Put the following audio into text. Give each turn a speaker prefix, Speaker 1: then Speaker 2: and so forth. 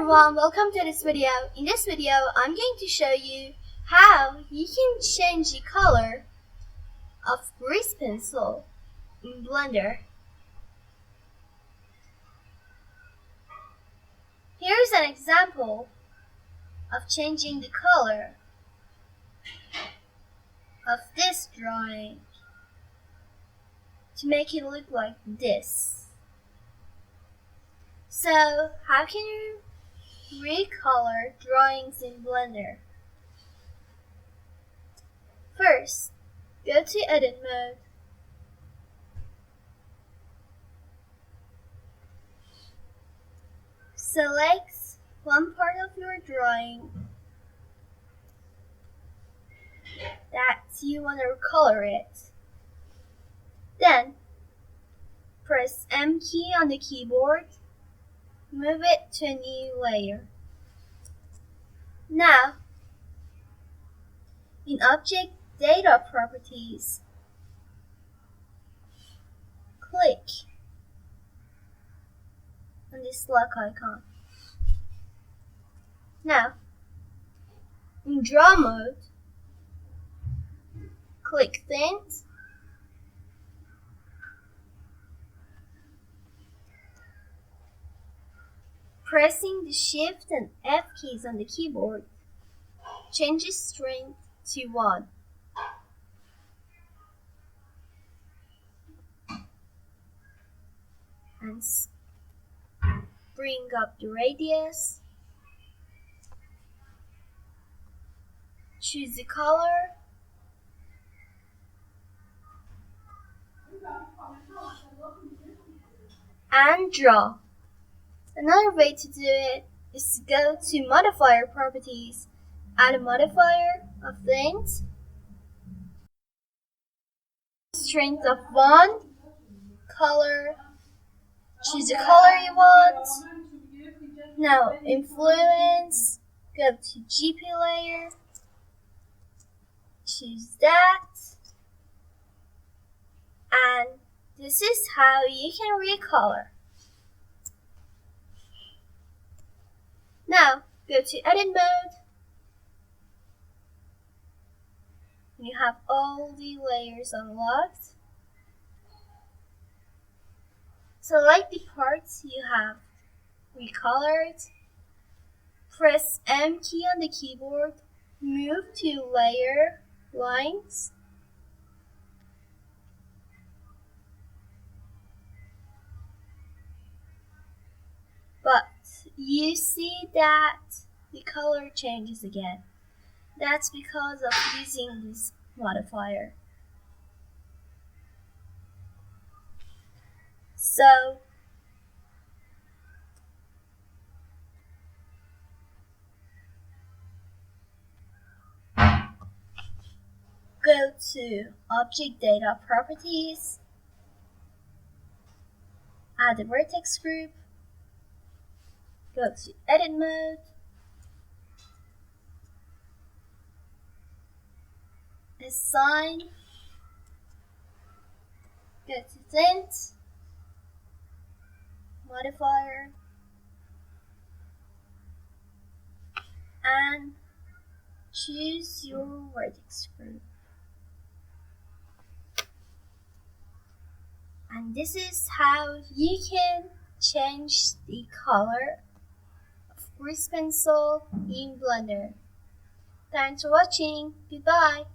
Speaker 1: everyone, welcome to this video. In this video, I'm going to show you how you can change the color of grease pencil in Blender. Here's an example of changing the color of this drawing to make it look like this. So, how can you recolor drawings in Blender? First, go to Edit Mode. Select one part of your drawing that you want to recolor it. Then, press M key on the keyboard. Move it to a new layer. Now, in Object Data Properties, click on this lock icon. Now, in Draw Mode, click Things, pressing the Shift and F keys on the keyboard changes strength to 1. And bring up the radius. Choose the color. And draw. Another way to do it is to go to Modifier Properties, add a modifier of Length, strength of 1, color, choose the color you want. Now, Influence, go to GP layer, choose that, and this is how you can recolor. Now, go to Edit Mode. You have all the layers unlocked. Select the parts you have recolored. Press M key on the keyboard. Move to Layer Lines. But you see that the color changes again. That's because of using this modifier. So, go to Object Data Properties, add a vertex group, go to Edit Mode, Assign, go to Tint, Modifier, and choose your vertex group. And this is how you can change the color of grease pencil in Blender. Thanks for watching. Goodbye.